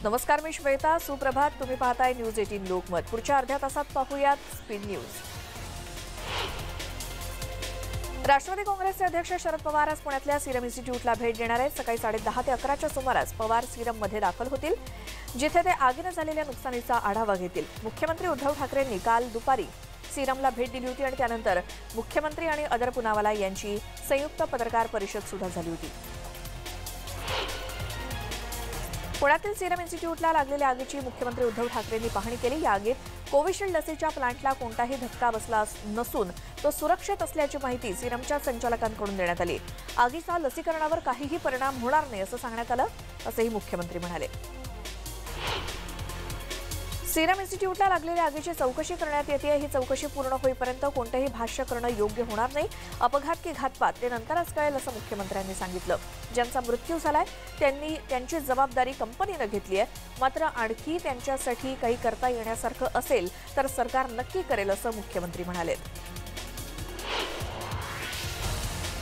नमस्कार, मी श्वेता. सुप्रभात. तुम्ही पाहताय न्यूज 18 लोकमत. पुढच्या अर्ध्या तासात पाहूयात स्पीड न्यूज. राष्ट्रवादी काँग्रेसचे अध्यक्ष शरद पवार आज पुण्यातल्या सिरम इन्स्टिट्यूटला भेट देणार आहेत. सकाळी 10:30 ते 11च्या सुमारास पवार सिरममध्ये दाखल होतील, जिथे ते आगीनं झालेल्या नुकसानीचा आढावा घेतील. मुख्यमंत्री उद्धव ठाकरेंनी काल दुपारी सिरमला भेट दिली होती आणि त्यानंतर मुख्यमंत्री आणि अदर पुनावाला यांची संयुक्त पत्रकार परिषद सुद्धा झाली होती. पुण्यातील सिरम इन्स्टिट्यूटला लागलेल्या आगीची मुख्यमंत्री उद्धव ठाकरेंनी पाहणी केली. या आगीत कोविशिल्ड लसीच्या प्लांटला कोणताही धक्का बसला नसून तो सुरक्षित असल्याची माहिती सिरमच्या संचालकांकडून देण्यात आली. आगीचा लसीकरणावर काहीही परिणाम होणार नाही असं सांगण्यात आलं, असंही मुख्यमंत्री म्हणाले. सिरम इन्स्टिट्यूटला लागलेल्या आगीची चौकशी करण्यात येते. ही चौकशी पूर्ण होईपर्यंत कोणतेही भाष्य करणं योग्य होणार नाही. अपघात की घातपात ते नंतरच कळेल असं मुख्यमंत्र्यांनी सांगितलं. ज्यांचा मृत्यू झालाय त्यांची जबाबदारी कंपनीनं घेतली आहे. मात्र आणखी त्यांच्यासाठी काही करता येण्यासारखं असेल तर सरकार नक्की करेल असं मुख्यमंत्री म्हणाले.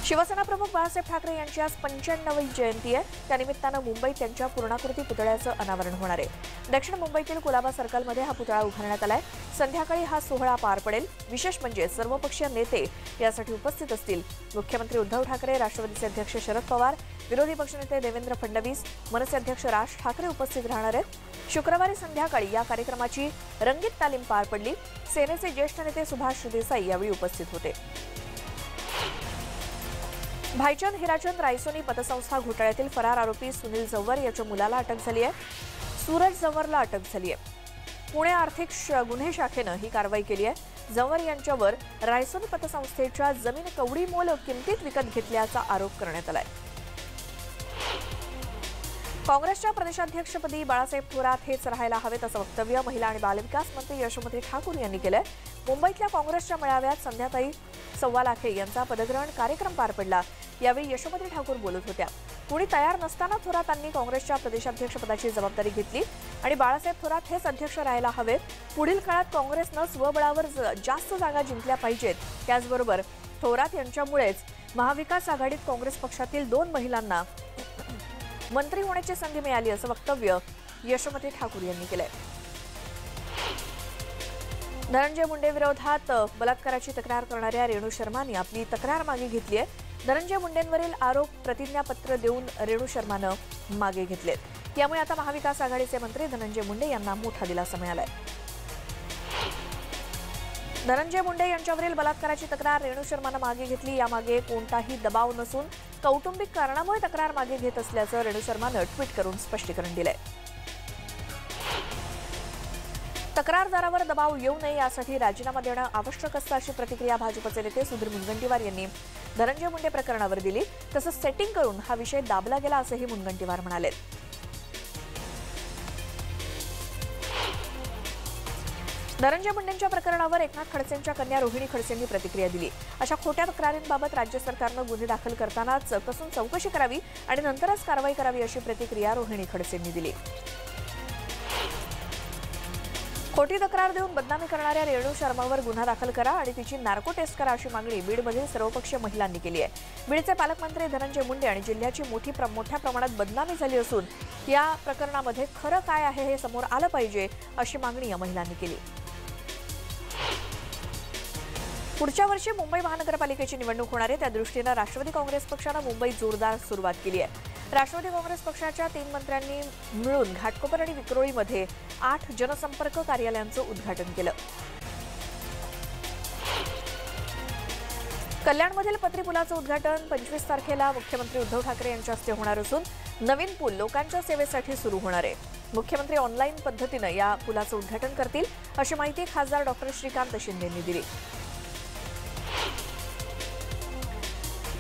शिवसेना प्रमुख बाळासाहेब ठाकरे यांची आज 95वी जयंती आहे. त्यानिमित्तानं मुंबईत त्यांच्या पूर्णाकृती पुतळ्याचं अनावरण होणार आहे. दक्षिण मुंबईतील कुलाबा सर्कलमध्ये हा पुतळा उभारण्यात आलाय. संध्याकाळी हा सोहळा पार पडेल. विशेष म्हणजे सर्वपक्षीय नेते यासाठी उपस्थित असतील. मुख्यमंत्री उद्धव ठाकरे, राष्ट्रवादीचे अध्यक्ष शरद पवार, विरोधी पक्षनेते देवेंद्र फडणवीस, मनसे अध्यक्ष राज ठाकरे उपस्थित राहणार आहेत. शुक्रवारी संध्याकाळी या कार्यक्रमाची रंगीत तालीम पार पडली. सेनेचे ज्येष्ठ नेते सुभाष देसाई यावेळी उपस्थित होते. भाईचंद हिराचंद रायसोनी पतसंस्था घोटाळ्यातील फरार आरोपी सुनील जव्हर याच्या मुलाला अटक झाली आहे. सूरज जव्हरला अटक झाली आहे. पुणे आर्थिक गुन्हे शाखेनं ही कारवाई केली आहे. जव्हर यांच्यावर रायसोनी पतसंस्थेच्या जमीन कवडीमोल किमतीत विकत घेतल्याचा आरोप करण्यात आलाय. काँग्रेसच्या प्रदेशाध्यक्षपदी बाळासाहेब थोरात हेच राहायला हवेत असं वक्तव्य महिला आणि बालविकास मंत्री यशोमती ठाकूर यांनी केलंय. मुंबईतल्या काँग्रेसच्या मेळाव्यात संध्याताई सव्वालाखे यांचा पदग्रहण कार्यक्रम पार पडला. यावेळी यशोमती ठाकूर बोलत होत्या. कुणी तयार नसताना थोरातांनी काँग्रेसच्या प्रदेशाध्यक्षपदाची जबाबदारी घेतली आणि बाळासाहेब थोरात हेच अध्यक्ष राहायला हवेत. पुढील काळात काँग्रेसनं स्वबळावर जास्त जागा जिंकल्या पाहिजेत. त्याचबरोबर थोरात यांच्यामुळेच महाविकास आघाडीत काँग्रेस पक्षातील 2 महिलांना मंत्री होण्याची संधी मिळाली असं वक्तव्य यशोमती ठाकूर यांनी केलंय. धनंजय मुंडे विरोधात बलात्काराची तक्रार करणाऱ्या रेणू शर्मांनी आपली तक्रार मागे घेतली आहे. धनंजय मुंडेंवरील आरोप प्रतिज्ञापत्र देऊन रेणू शर्मानं मागे घेतलेत. त्यामुळे आता महाविकास आघाडीचे मंत्री धनंजय मुंडे यांना मोठा दिलासा मिळालाय. धनंजय मुंडे यांच्यावरील बलात्काराची तक्रार रेणू शर्मानं मागे घेतली. यामागे कोणताही दबाव नसून कौटुंबिक कारणामुळे तक्रार मागे घेत असल्याचं रेणू शर्मानं ट्विट करून स्पष्टीकरण दिलंय. तक्रारदारावर दबाव येऊ नये यासाठी राजीनामा देणं आवश्यक असतं अशी प्रतिक्रिया भाजपचे नेते सुधीर मुनगंटीवार यांनी धनंजय मुंडे प्रकरणावर दिली. तसंच सेटिंग करून हा विषय दाबला गेला असंही मुनगंटीवार म्हणाले. धनंजय मुंडेंच्या प्रकरणावर एकनाथ खडसेंच्या कन्या रोहिणी खडसेंनी प्रतिक्रिया दिली. अशा खोट्या तक्रारींबाबत राज्य सरकारनं गुन्हे दाखल करतानाच कसून चौकशी करावी आणि नंतरच कारवाई करावी अशी प्रतिक्रिया रोहिणी खडसेंनी दिली. खोटी तक्रार देऊन बदनामी करणाऱ्या रेणू शर्मावर गुन्हा दाखल करा आणि तिची नार्को टेस्ट करा अशी मागणी बीडमधील सर्वपक्षीय महिलांनी केली आहे. बीडचे पालकमंत्री धनंजय मुंडे आणि जिल्ह्याची मोठ्या प्रमाणात बदनामी झाली असून या प्रकरणामध्ये खरं काय आहे हे समोर आलं पाहिजे अशी मागणी या महिलांनी केली. पुढच्या वर्षी मुंबई महानगरपालिकेची निवडणूक होणार आहे. त्या दृष्टीनं राष्ट्रवादी काँग्रेस पक्षानं मुंबईत जोरदार सुरुवात केली आहे. राष्ट्रवादी काँग्रेस पक्षाच्या 3 मंत्र्यांनी मिळून घाटकोपर आणि विक्रोळीमध्ये 8 जनसंपर्क कार्यालयांचं उद्घाटन केलं. कल्याणमधील पत्री पुलाचं उद्घाटन 25 तारखेला मुख्यमंत्री उद्धव ठाकरे यांच्या हस्ते होणार असून नवीन पूल लोकांच्या सेवेसाठी सुरू होणार आहे. मुख्यमंत्री ऑनलाईन पद्धतीनं या पुलाचं उद्घाटन करतील अशी माहिती खासदार डॉक्टर श्रीकांत शिंदेंनी दिली.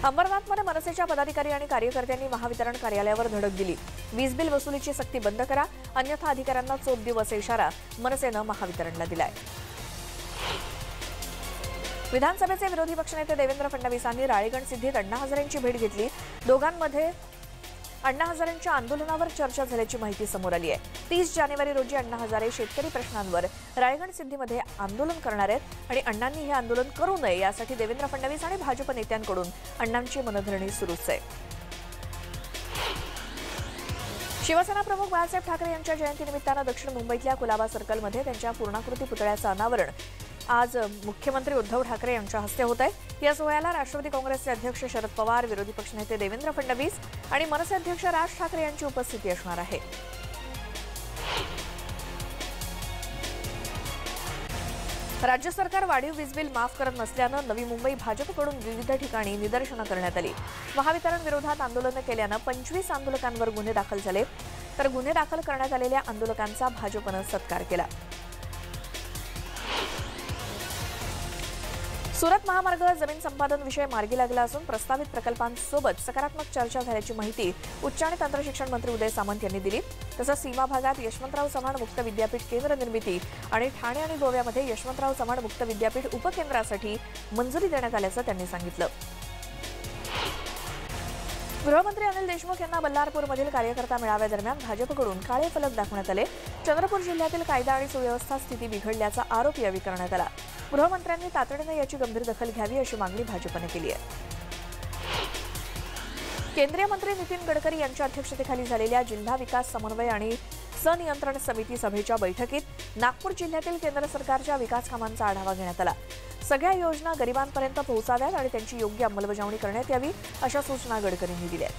अंबरनाथमध्ये मनसेच्या पदाधिकारी आणि कार्यकर्त्यांनी महावितरण कार्यालयावर धडक दिली. वीज बिल वसुलीची सक्ती बंद करा, अन्यथा अधिकाऱ्यांना चोप देऊ असा इशारा मनसेनं महावितरणला दिलाय. विधानसभेचे विरोधी पक्षनेते देवेंद्र फडणवीसांनी राळेगण सिद्धीत अण्णा हजारेंची भेट घेतली. दोघांमध्ये अण्णा हजारेंच्या आंदोलनावर चर्चा झाल्याची माहिती समोर आली आहे. 30 जानेवारी रोजी अण्णा हजारे शेतकरी प्रश्नांवर राळेगण सिद्धीमध्ये आंदोलन करणार आहेत आणि अण्णांनी हे आंदोलन करू नये यासाठी देवेंद्र फडणवीस आणि भाजप नेत्यांकडून अण्णांची मनधरणी सुरूच आहे. शिवसेना प्रमुख बाळासाहेब ठाकरे यांच्या जयंतीनिमित्तानं दक्षिण मुंबईतल्या कुलाबा सर्कलमध्ये त्यांच्या पूर्णाकृती पुतळ्याचं अनावरण आज मुख्यमंत्री उद्धव ठाकरे यांच्या हस्ते होत आहे। या सोहळ्याला राष्ट्रवादी काँग्रेसचे अध्यक्ष शरद पवार, विरोधी पक्षनेते देवेंद्र फडणवीस आणि मनसे अध्यक्ष राज ठाकरे यांची उपस्थिती असणार आहे। राज्य सरकार वाढीव वीज बिल माफ करत नसल्यानं नवी मुंबई भाजपकडून विविध ठिकाणी निदर्शनं करण्यात आली। महावितरण विरोधात आंदोलनं केल्यानं 25 आंदोलकांवर गुन्हे दाखल झाले, तर गुन्हे दाखल करण्यात आलेल्या आंदोलकांचा भाजपनं सत्कार केला। सुरत महामार्ग जमीन संपादन विषय मार्गी लागला असून प्रस्तावित प्रकल्पांसोबत सकारात्मक चर्चा झाल्याची माहिती उच्च आणि तंत्रशिक्षण मंत्री उदय सामंत यांनी दिली। तसंच सीमा भागात यशवंतराव चव्हाण मुक्त विद्यापीठ केंद्र निर्मिती आणि ठाणे आणि गोव्यामध्ये यशवंतराव चव्हाण मुक्त विद्यापीठ उपकेंद्रासाठी मंजुरी देण्यात आल्याचं त्यांनी सांगितलं। गृहमंत्री अनिल देशमुख यांना बल्लारपूरमधील कार्यकर्ता मेळाव्यादरम्यान भाजपकडून काळे फलक दाखवण्यात आले। चंद्रपूर जिल्ह्यातील कायदा आणि सुव्यवस्था स्थिती बिघडल्याचा आरोप यावेळी करण्यात आला। गृहमंत्र्यांनी तातडीने याची गंभीर दखल घ्यावी अशी मागणी भाजपने केली आहे। केंद्रीय मंत्री नितीन गडकरी यांच्या अध्यक्षतेखाली झालेल्या जिल्हा विकास समन्वय आणि सनियंत्रण समिती सभेच्या बैठकीत नागपूर जिल्ह्यातील केंद्र सरकारच्या विकास कामांचा आढावा घेण्यात आला। सगळ्या योजना गरिबांपर्यंत पोहोचाव्यात आणि त्यांची योग्य अंमलबजावणी करण्यात यावी अशा सूचना गडकरींनी दिल्या।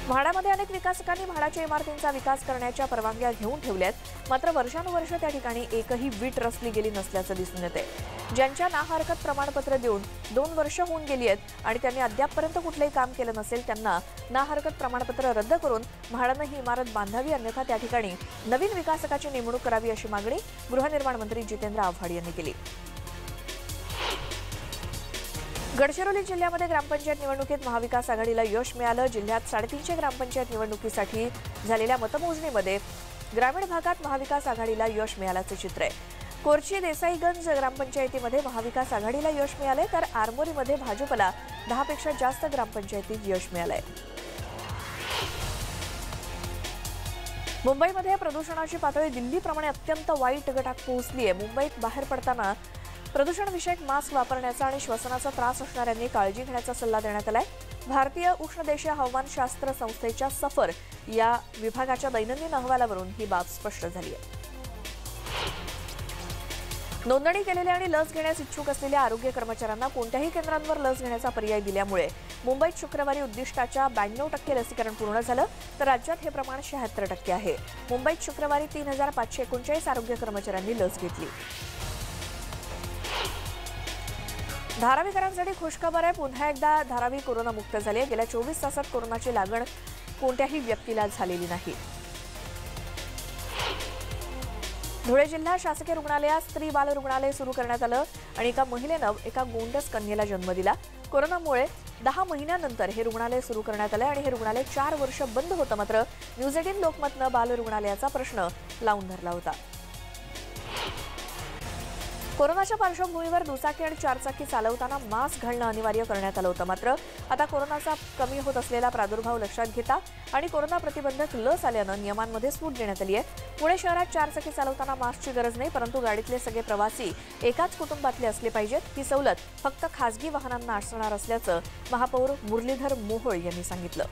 म्हाडामध्ये अनेक विकासकांनी म्हाडाच्या इमारतींचा विकास करण्याच्या परवानग्या घेऊन ठेवल्यात, मात्र वर्षानुवर्ष त्या ठिकाणी एकही वीट रचली गेली नसल्याचं दिसून येते। ज्यांच्या नाहरकत प्रमाणपत्र देऊन 2 वर्ष होऊन गेली आहेत आणि त्यांनी अद्यापपर्यंत कुठलंही काम केलं नसेल त्यांना नाहरकत प्रमाणपत्र रद्द करून म्हाडानं ही इमारत बांधावी, अन्यथा त्या ठिकाणी नवीन विकासकाची नेमणूक करावी अशी मागणी गृहनिर्माण मंत्री जितेंद्र आव्हाड यांनी केली। गडचिरोली जिल्ह्यामध्ये ग्रामपंचायत निवडणुकीत महाविकास आघाडीला यश मिळालं। जिल्ह्यात 350 ग्रामपंचायत निवडणुकीसाठी झालेल्या मतमोजणीमध्ये ग्रामीण भागात महाविकास आघाडीला यश मिळाल्याचं चित्र आहे। कोरची देसाईगंज ग्रामपंचायतीमध्ये महाविकास आघाडीला यश मिळाले, तर आरमोरीमध्ये भाजपला 10 पेक्षा जास्त ग्रामपंचायतीत यश मिळालंय। मुंबईमध्ये प्रदूषणाची पातळी दिल्लीप्रमाणे अत्यंत वाईट गटात पोहोचली आहे। मुंबईत बाहेर पडताना प्रदूषणविषयक मास्क वापरण्याचा आणि श्वसनाचा त्रास असणाऱ्यांनी काळजी घेण्याचा सल्ला देण्यात आलाय। भारतीय उष्णदेशीय हवामानशास्त्र संस्थेच्या सफर या विभागाच्या दैनंदिन अहवालावरून ही बाब स्पष्ट झाली आहे। नोंदणी केलेल्या आणि लस घेण्यास इच्छुक असलेल्या आरोग्य कर्मचाऱ्यांना कोणत्याही केंद्रांवर लस घेण्याचा पर्याय दिल्यामुळे मुंबईत शुक्रवारी उद्दिष्टाच्या 92% लसीकरण पूर्ण झालं, तर राज्यात हे प्रमाण 76% आहे। मुंबईत शुक्रवारी 3539 आरोग्य कर्मचाऱ्यांनी लस घेतली। धारावीकरांसाठी खुशखबर आहे। पुन्हा एकदा धारावी कोरोनामुक्त झाली आहे। गेल्या 24 तासात कोरोनाची लागण कोणत्याही व्यक्तीला झालेली नाही। धुळे जिल्हा शासकीय रुग्णालयात स्त्री बाल रुग्णालय सुरू करण्यात आलं आणि एका महिलेनं एका गोंडस कन्येला जन्म दिला। कोरोनामुळे 10 महिन्यानंतर हे रुग्णालय सुरू करण्यात आलं आणि हे रुग्णालय 4 वर्ष बंद होतं, मात्र न्यूज 18 लोकमतनं बाल रुग्णालयाचा प्रश्न लावून धरला होता। कोरोनाच्या पार्श्वभूमीवर दुचाकी आणि चारचाकी चालवताना मास्क घालणं अनिवार्य करण्यात आलं होतं, मात्र आता कोरोनाचा कमी होत असलेला प्रादुर्भाव लक्षात घेता आणि कोरोना प्रतिबंधक लस आल्यानं नियमांमध्ये सूट देण्यात आली आहे। पुणे शहरात चारचाकी चालवताना मास्कची गरज नाही, परंतु गाडीतले सगळे प्रवासी एकाच कुटुंबातले असले पाहिजेत। ही सवलत फक्त खासगी वाहनांना असणार असल्याचं महापौर मुरलीधर मोहोळ यांनी सांगितलं।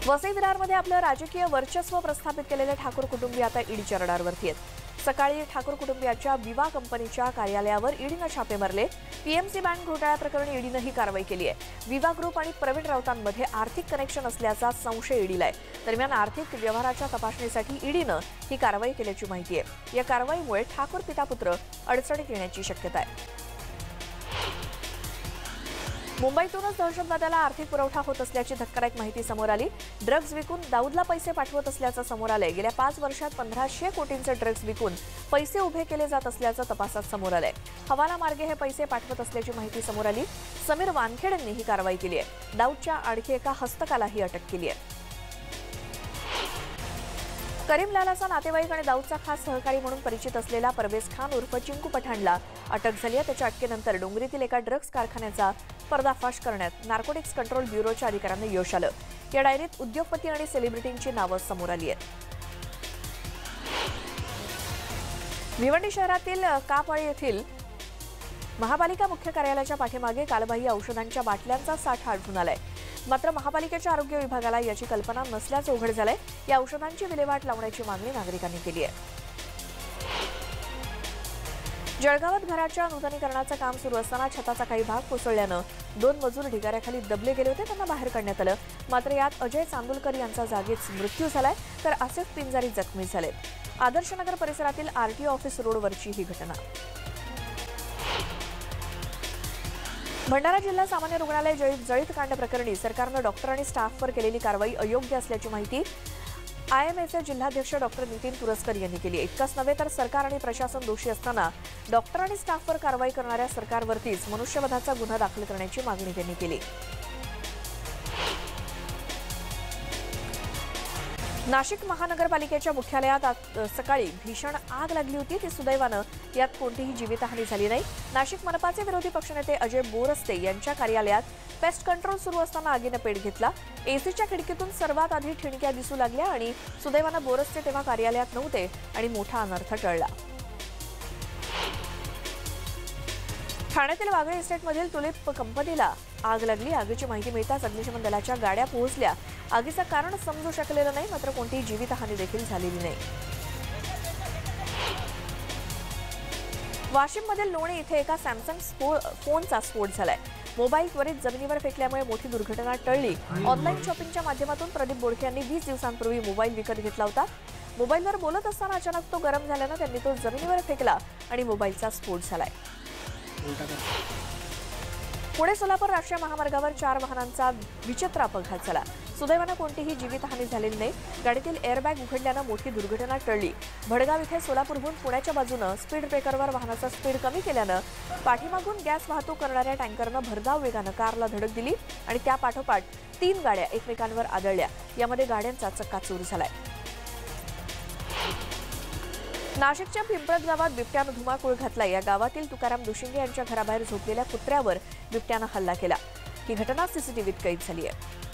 वसई विरारमध्ये आपलं राजकीय वर्चस्व प्रस्थापित केलेले ठाकूर कुटुंबीय आता ईडीच्या रडारवरती आहेत। सकाळी ठाकूर कुटुंबियाच्या विवा कंपनीच्या कार्यालयावर ईडीनं छापे मारले। पीएमसी बँक घोटाळ्याप्रकरणी ईडीनं ही कारवाई केली आहे। विवा ग्रुप आणि प्रवीण राऊतांमध्ये आर्थिक कनेक्शन असल्याचा संशय ईडीला आहे। दरम्यान आर्थिक व्यवहाराच्या तपासणीसाठी ईडीनं ही कारवाई केल्याची माहिती आहे। या कारवाईमुळे ठाकूर पितापुत्र अडचणीत येण्याची शक्यता आहे। मुंबईतूनच दहशतवादाला आर्थिक पुरवठा होत असल्याची धक्कादायक माहिती समोर आली। ड्रग्ज विकून दाऊदला पैसे पाठवत असल्याचं समोर आलंय। गेल्या 5 वर्षात 1500 कोटींचे ड्रग्ज विकून पैसे उभे केले जात असल्याचं तपासात समोर आलंय। हवाला मार्गे हे पैसे पाठवत असल्याची माहिती समोर आली। समीर वानखेड यांनी ही कारवाई केली आहे। दाऊदच्या आणखी एका हस्तकालाही अटक केली आहे। करीम लालाचा नातेवाईक आणि दाऊदचा खास सहकारी म्हणून परिचित असलेला परवेज खान उर्फ चिंकू पठाणला अटक झाली आहे। त्याच्या अटकेनंतर डोंगरीतील एका ड्रग्ज कारखान्याचा पर्दाफाश करण्यात नार्कोटिक्स कंट्रोल ब्युरोच्या अधिकाऱ्यांना यश आलं। या डायरीत उद्योगपती आणि सेलिब्रिटींची नावं समोर आली आहेत। भिवंडी शहरातील कापाळी येथील महापालिका मुख्य कार्यालयाच्या पाठीमागे कालबाह्य औषधांच्या बाटल्यांचा साठा आढळून आलाय. मात्र महापालिकेच्या आरोग्य विभागाला याची कल्पना नसल्याचं उघड झालंय. या औषधांची विल्हेवाट लावण्याची मागणी नागरिकांनी केली आहे. जळगावात घराच्या नूतनीकरणाचं काम सुरू असताना छताचा काही भाग कोसळल्यानं 2 मजूर ढिगाऱ्याखाली दबले गेले होते. त्यांना बाहेर काढण्यात आलं. मात्र यात अजय चांदोलकर यांचा जागीच मृत्यू झालाय, तर आसिफ पिंजारी जखमी झालेत. आदर्शनगर परिसरातील आरटीओ ऑफिस रोडवरची ही घटना. भंडारा जिल्हा सामान्य रुग्णालय जळीत कांड प्रकरणी सरकारनं डॉक्टर आणि स्टाफवर केलेली कारवाई अयोग्य असल्याची माहिती आयएमएचे जिल्हाध्यक्ष डॉक्टर नितीन तुरस्कर यांनी केली. इतकंच नव्हे तर सरकार आणि प्रशासन दोषी असताना डॉक्टर आणि स्टाफवर कारवाई करणाऱ्या सरकारवरतीच मनुष्यवधाचा गुन्हा दाखल करण्याची मागणी त्यांनी केली. नाशिक महानगरपालिकेच्या मुख्यालयात सकाळी भीषण आग लागली होती. ती सुदैवानं यात कोणतीही जीवितहानी झाली नाही. नाशिक मनपाचे विरोधी पक्षनेते अजय बोरस्ते यांच्या कार्यालयात पेस्ट कंट्रोल सुरू असताना आगीनं पेट घेतला. एसीच्या खिडकीतून सर्वात आधी ठिणक्या दिसू लागल्या आणि सुदैवानं बोरस्ते तेव्हा कार्यालयात नव्हते आणि मोठा अनर्थ टळला. ठाण्यातील वागळे इस्टेटमधील तुलिप कंपनीला आग लागली. आगीची माहिती मिळताच अग्निशमन दलाच्या गाड्या पोहोचल्या. आगीचं कारण समजू शकलेलं नाही, मात्र कोणतीही जीवितहानी देखील झालेली नाही. वाशिममधील लोणे इथे एका सॅमसंग फोनचा स्फोट झालाय. मोबाईल त्वरित जमिनीवर फेकल्यामुळे मोठी दुर्घटना टळली. ऑनलाईन शॉपिंगच्या माध्यमातून प्रदीप बोडके यांनी 20 दिवसांपूर्वी मोबाईल विकत घेतला होता. मोबाईलवर बोलत असताना अचानक तो गरम झाल्यानं त्यांनी तो जमिनीवर फेकला आणि मोबाईलचा स्फोट झालाय. पुणे सोलापूर राष्ट्रीय महामार्गावर 4 वाहनांचा विचित्र अपघात झाला. सुदैवानं कोणतीही जीवितहानी झालेली नाही. गाडीतील एअरबॅग उघडल्यानं मोठी दुर्घटना टळली. भडगाव इथे सोलापूरहून पुण्याच्या बाजूनं स्पीड ब्रेकरवर वाहनाचा स्पीड कमी केल्यानं पाठीमागून गॅस वाहतूक करणाऱ्या टँकरनं भरधाव वेगानं कारला धडक दिली आणि त्या पाठोपाठ 3 गाड्या एकमेकांवर आदळल्या. यामध्ये गाड्यांचा चक्काचूर झालाय. नाशिकच्या पिंपळद गावात बिबट्यानं धुमाकूळ घातला. या गावातील तुकाराम दुशिंगे यांच्या घराबाहेर झोपलेल्या कुत्र्यावर बिबट्यानं हल्ला केला. ही घटना सीसीटीव्हीत कैद झाली आहे.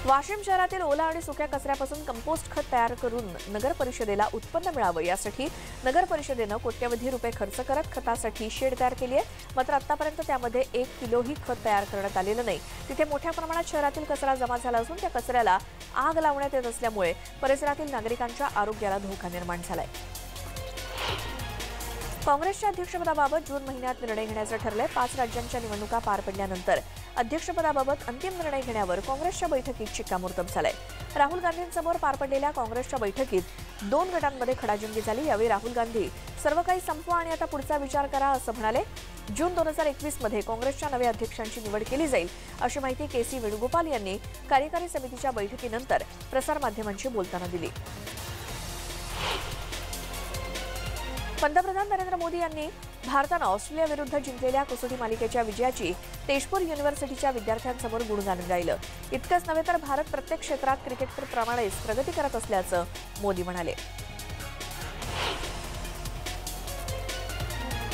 वाशिम शहरातील ओला आणि सुक्या कचऱ्यापासून कंपोस्ट खत तयार करून नगर परिषदेला उत्पन्न मिळावं यासाठी नगर परिषदेनं कोट्यवधी रुपये खर्च करत खतासाठी शेड तयार केली आहे. मात्र आतापर्यंत त्यामध्ये 1 किलोही खत तयार करण्यात आलेलं नाही. तिथे मोठ्या प्रमाणात शहरातील कचरा जमा झाला असून त्या कचऱ्याला आग लावण्यात येत असल्यामुळे परिसरातील नागरिकांच्या आरोग्याला धोका निर्माण झालाय. काँग्रेसच्या अध्यक्षपदाबाबत जून महिन्यात निर्णय घेण्याचं ठरलंय. 5 राज्यांच्या निवडणुका पार पडल्यानंतर अध्यक्षपदाबाबत अंतिम निर्णय घेण्यावर काँग्रेसच्या बैठकीत शिक्कामोर्तब झालंय. राहुल गांधींसमोर पार पडलेल्या काँग्रेसच्या बैठकीत 2 गटांमध्ये खडाजंगी झाली. यावेळी राहुल गांधी सर्व काही संपवा आणि आता पुढचा विचार करा असं म्हणाले. जून 2021 मध्ये काँग्रेसच्या नव्या अध्यक्षांची निवड केली जाईल अशी माहिती केसी वेणुगोपाल यांनी कार्यकारी समितीच्या बैठकीनंतर प्रसारमाध्यमांशी बोलताना दिली. पंतप्रधान नरेंद्र मोदी यांनी भारतानं ऑस्ट्रेलियाविरुद्ध जिंकलेल्या कसोटी मालिकेच्या विजयाची तेजपूर युनिव्हर्सिटीच्या विद्यार्थ्यांसमोर गुणगान गायलं. इतकंच नव्हे तर भारत प्रत्येक क्षेत्रात क्रिकेटप्रमाणेच प्रगती करत असल्याचं मोदी म्हणाले.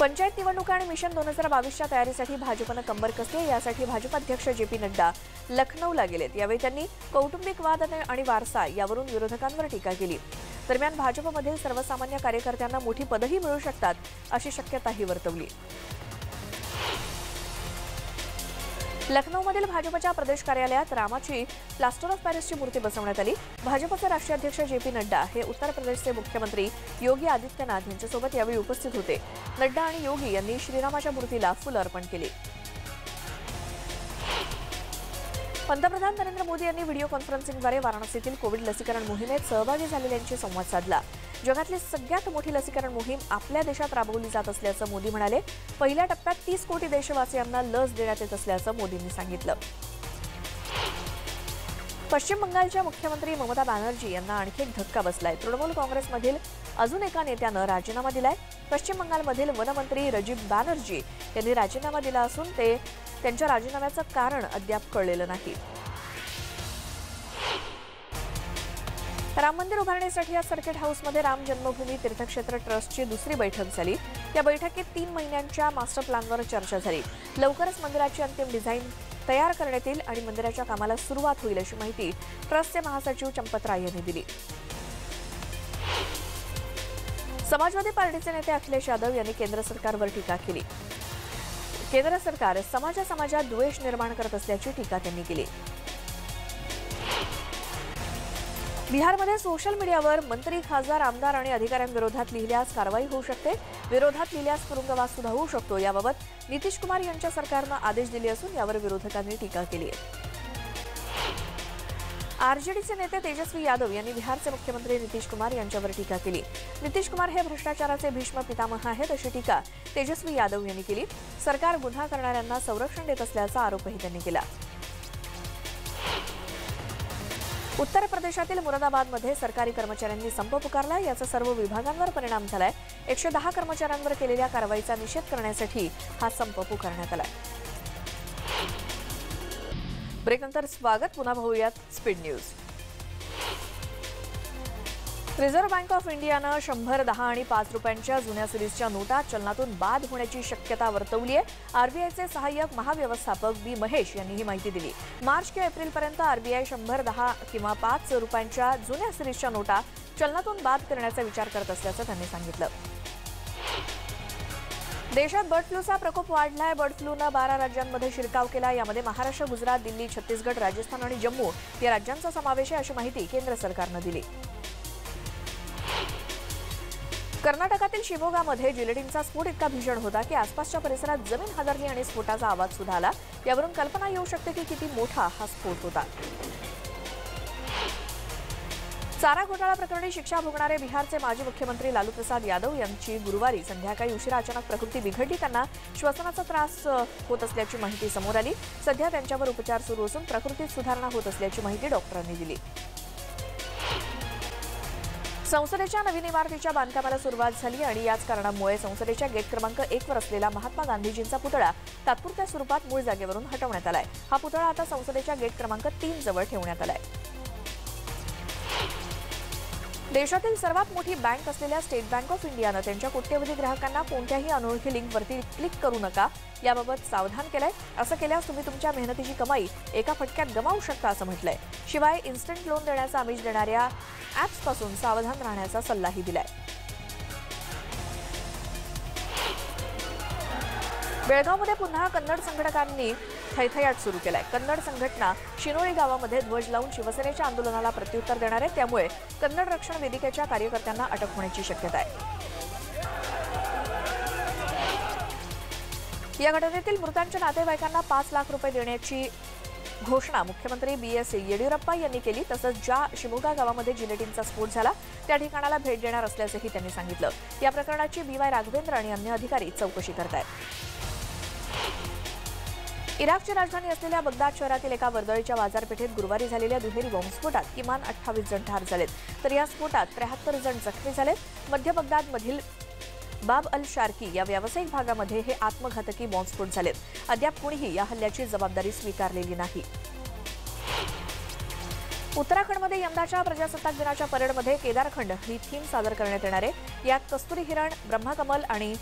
पंचायत निवडणुका आणि मिशन 2022च्या तयारीसाठी भाजपनं कंबर कसली. यासाठी भाजप अध्यक्ष जे.पी. नड्डा लखनौला गेलेत. यावेळी त्यांनी कौटुंबिक वाद आणि वारसा यावरून विरोधकांवर टीका केली. दरम्यान भाजपमधील सर्वसामान्य कार्यकर्त्यांना मोठी पदही मिळू शकतात अशी शक्यताही वर्तवली. लखनौमधील भाजपच्या प्रदेश कार्यालयात रामाची प्लास्टर ऑफ पॅरिसची मूर्ती बसवण्यात आली. भाजपचे राष्ट्रीय अध्यक्ष जे.पी. नड्डा हे उत्तर प्रदेशचे मुख्यमंत्री योगी आदित्यनाथ यांच्यासोबत यावेळी उपस्थित होते. नड्डा आणि योगी यांनी श्रीरामाच्या मूर्तीला फुलं अर्पण केली. पंतप्रधान नरेंद्र मोदी यांनी व्हिडिओ कॉन्फरन्सिंगद्वारे वाराणसीतील कोविड लसीकरण मोहिमेत सहभागी झालेल्यांशी संवाद साधला. जगातली सगळ्यात मोठी लसीकरण मोहीम आपल्या देशात राबवली जात असल्याचं मोदी म्हणाले. पहिल्या टप्प्यात 30 कोटी देशवासियांना लस देण्यात येत असल्याचं मोदींनी सांगितलं. पश्चिम बंगालच्या मुख्यमंत्री ममता बॅनर्जी यांना आणखी एक धक्का बसलाय. तृणमूल काँग्रेसमधील अजून एका नेत्यानं राजीनामा दिलाय. पश्चिम बंगालमधील वनमंत्री राजीव बॅनर्जी यांनी राजीनामा दिला असून त्यांच्या राजीनाम्याचं कारण अद्याप कळलेलं नाही. राम मंदिर उभारणीसाठी आज सर्किट हाऊसमध्ये राम जन्मभूमी तीर्थक्षेत्र ट्रस्टची दुसरी बैठक झाली. या बैठकीत 3 महिन्यांच्या मास्टर प्लॅनवर चर्चा झाली. लवकरच मंदिराची अंतिम डिझाईन तयार करण्यात येईल आणि मंदिराच्या कामाला सुरुवात होईल अशी माहिती ट्रस्टचे महासचिव चंपत राय यांनी दिली. समाजवादी पार्टीचे नेते अखिलेश यादव यांनी केंद्र सरकारवर टीका केली। केंद्र सरकार समाजात द्वेष निर्माण करत असल्याची टीका त्यांनी केली। बिहारमध्ये सोशल मीडियावर मंत्री, खासदार, आमदार आणि अधिकाऱ्यांविरोधात लिहिल्यास कारवाई होऊ शकते। विरोधात लिहिल्यास तुरुंगवास सुद्धा होऊ शकतो। याबाबत नितीश कुमार यांच्या सरकारनं आदेश दिले असून यावर विरोधकांनी टीका केली आहे। आरजेडीचे नेते तेजस्वी यादव यांनी बिहारचे मुख्यमंत्री नितीश कुमार यांच्यावर टीका केली। नितीश कुमार हे भ्रष्टाचाराचे भीष्म पितामह आहेत अशी टीका तेजस्वी यादव यांनी केली। सरकार गुन्हा करणाऱ्यांना संरक्षण देत असल्याचा आरोपही त्यांनी केला। उत्तर प्रदेशातील मुरादाबादमध्ये सरकारी कर्मचाऱ्यांनी संप पुकारला। याचा सर्व विभागांवर परिणाम झालाय। 110 कर्मचाऱ्यांवर केलेल्या कारवाईचा निषेध करण्यासाठी हा संप पुकारण्यात आलाय। ब्रेकनंतर स्वागत, पुन्हा पाहूयात speed news. Reserve bank of इंडियानं 100, 10 आणि 5 रुपयांच्या जुन्या सिरीजच्या नोटा चलनातून बाद होण्याची शक्यता वर्तवली आहे। आरबीआयचे सहाय्यक महाव्यवस्थापक बी महेश यांनी ही माहिती दिली। मार्च किंवा एप्रिलपर्यंत आरबीआय 100, 10 किंवा 5 रुपयांच्या जुन्या सिरीजच्या नोटा चलनातून बाद करण्याचा विचार करत असल्याचं त्यांनी सांगितलं। देशात बर्ड फ्लूचा प्रकोप वाढलाय। बर्ड फ्लूनं 12 राज्यांमध्ये शिरकाव केला। यामध्ये महाराष्ट्र, गुजरात, दिल्ली, छत्तीसगड, राजस्थान आणि जम्मू या राज्यांचा समावेश आहे अशी माहिती केंद्र सरकारनं दिली। कर्नाटकातील शिमोगामध्ये जिलेटिनचा स्फोट इतका भीषण होता की आसपासच्या परिसरात जमीन हादरली आणि स्फोटाचा आवाज सुद्धा आला। यावरून कल्पना येऊ शकते की किती मोठा हा स्फोट होता। चारा घोटाळा प्रकरणी शिक्षा भोगणारे बिहारचे माजी मुख्यमंत्री लालू प्रसाद यादव यांची गुरुवारी संध्याकाळी उशिरा अचानक प्रकृती बिघडली। त्यांना श्वसनाचा त्रास होत असल्याची माहिती समोर आली। सध्या त्यांच्यावर उपचार सुरू असून प्रकृतीत सुधारणा होत असल्याची माहिती डॉक्टरांनी दिली। संसदेच्या नवीन इमारतीच्या बांधकामाला सुरुवात झाली आणि याच कारणामुळे संसदेच्या गेट क्रमांक 1 वर असलेला महात्मा गांधीजींचा पुतळा तात्पुरत्या स्वरूपात मूळ जागेवरून हटवण्यात आलाय। हा पुतळा आता संसदेच्या गेट क्रमांक 3 जवळ ठेवण्यात आलाय। देशातील सर्वात मोठी बँक असलेल्या स्टेट बँक ऑफ इंडियानं त्यांच्या कोट्यवधी ग्राहकांना कोणत्याही अनोळखी लिंकवरती क्लिक करू नका याबाबत सावधान केलंय। असं केल्यास तुम्ही तुमच्या मेहनतीची कमाई एका फटक्यात गमावू शकता असं म्हटलंय। शिवाय इन्स्टंट लोन देण्याचा आमिष देणाऱ्या ॲप्सपासून सावधान राहण्याचा सल्लाही दिलाय। बेळगावमध्ये पुन्हा कन्नड संघटकांनी थैथयाट सुरू केलाय। कन्नड संघटना शिनोळी गावामध्ये ध्वज लावून शिवसेनेच्या आंदोलनाला प्रत्युत्तर देणार आहे। त्यामुळे कन्नड रक्षण वेदिकेच्या कार्यकर्त्यांना अटक होण्याची शक्यता आहे। या घटनेतील मृतांच्या नातेवाईकांना 5 लाख रुपये देण्याची घोषणा मुख्यमंत्री बी.एस. येडियुरप्पा यांनी केली। तसंच ज्या शिमोगा गावामध्ये जिलेटिनचा स्फोट झाला त्या ठिकाणाला भेट देणार असल्याचंही त्यांनी सांगितलं। या प्रकरणाची बी.वाय. राघवेंद्र आणि अन्य अधिकारी चौकशी करतायत। इराकची राजधानी असलेल्या बगदाद शहरातील एका वर्दळीच्या बाजारपेठेत गुरुवारी झालेल्या दुहेरी बॉम्बस्फोटात किमान 28 जण ठार झालेत, तर या स्फोटात 73 जण जखमी झालेत। मध्य बगदादमधील बाब अल शार्की या व्यावसायिक भागामध्ये हे आत्मघातकी बॉम्बस्फोट झालेत। अद्याप कोणीही या हल्ल्याची जबाबदारी स्वीकारलेली नाही। उत्तराखंडमध्ये यंदाच्या प्रजासत्ताक दिनाच्या परेडमध्ये केदारखंड ही थीम सादर करण्यात येणार आहे। यात कस्तुरी हिरण, ब्रह्मकमल आणि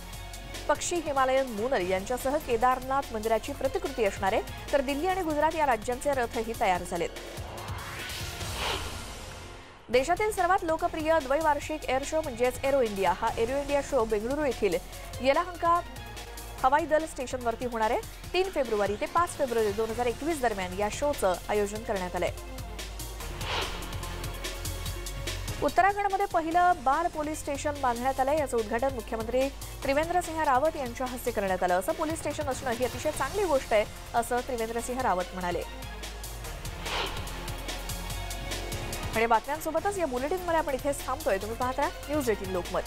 पक्षी हिमालयन मोनल यांच्यासह केदारनाथ मंदिराची प्रतिकृती असणार आहे। तर दिल्ली आणि गुजरात या राज्यांचे रथही तयार झालेत। देशातील सर्वात लोकप्रिय द्वैवार्षिक एअर शो म्हणजेच एरो इंडिया हा एरो इंडिया शो बेंगळुरू येथील येलाहंका हवाई दल स्टेशनवरती होणार आहे। 3 फेब्रुवारी ते 5 फेब्रुवारी 2021 दरम्यान या शोचं आयोजन करण्यात आलंय। उत्तराखंडमध्ये पहिलं बाल पोलीस स्टेशन बांधण्यात आलंय। याचं उद्घाटन मुख्यमंत्री त्रिवेंद्रसिंह रावत यांच्या हस्ते करण्यात आलं। असं पोलीस स्टेशन असणं ही अतिशय चांगली गोष्ट आहे असं त्रिवेंद्रसिंह रावत म्हणाले। आणि बातम्यांसोबतच या बुलेटिनमध्ये आपण इथेच थांबतोय। तुम्ही पाहता न्यूज 18 लोकमत।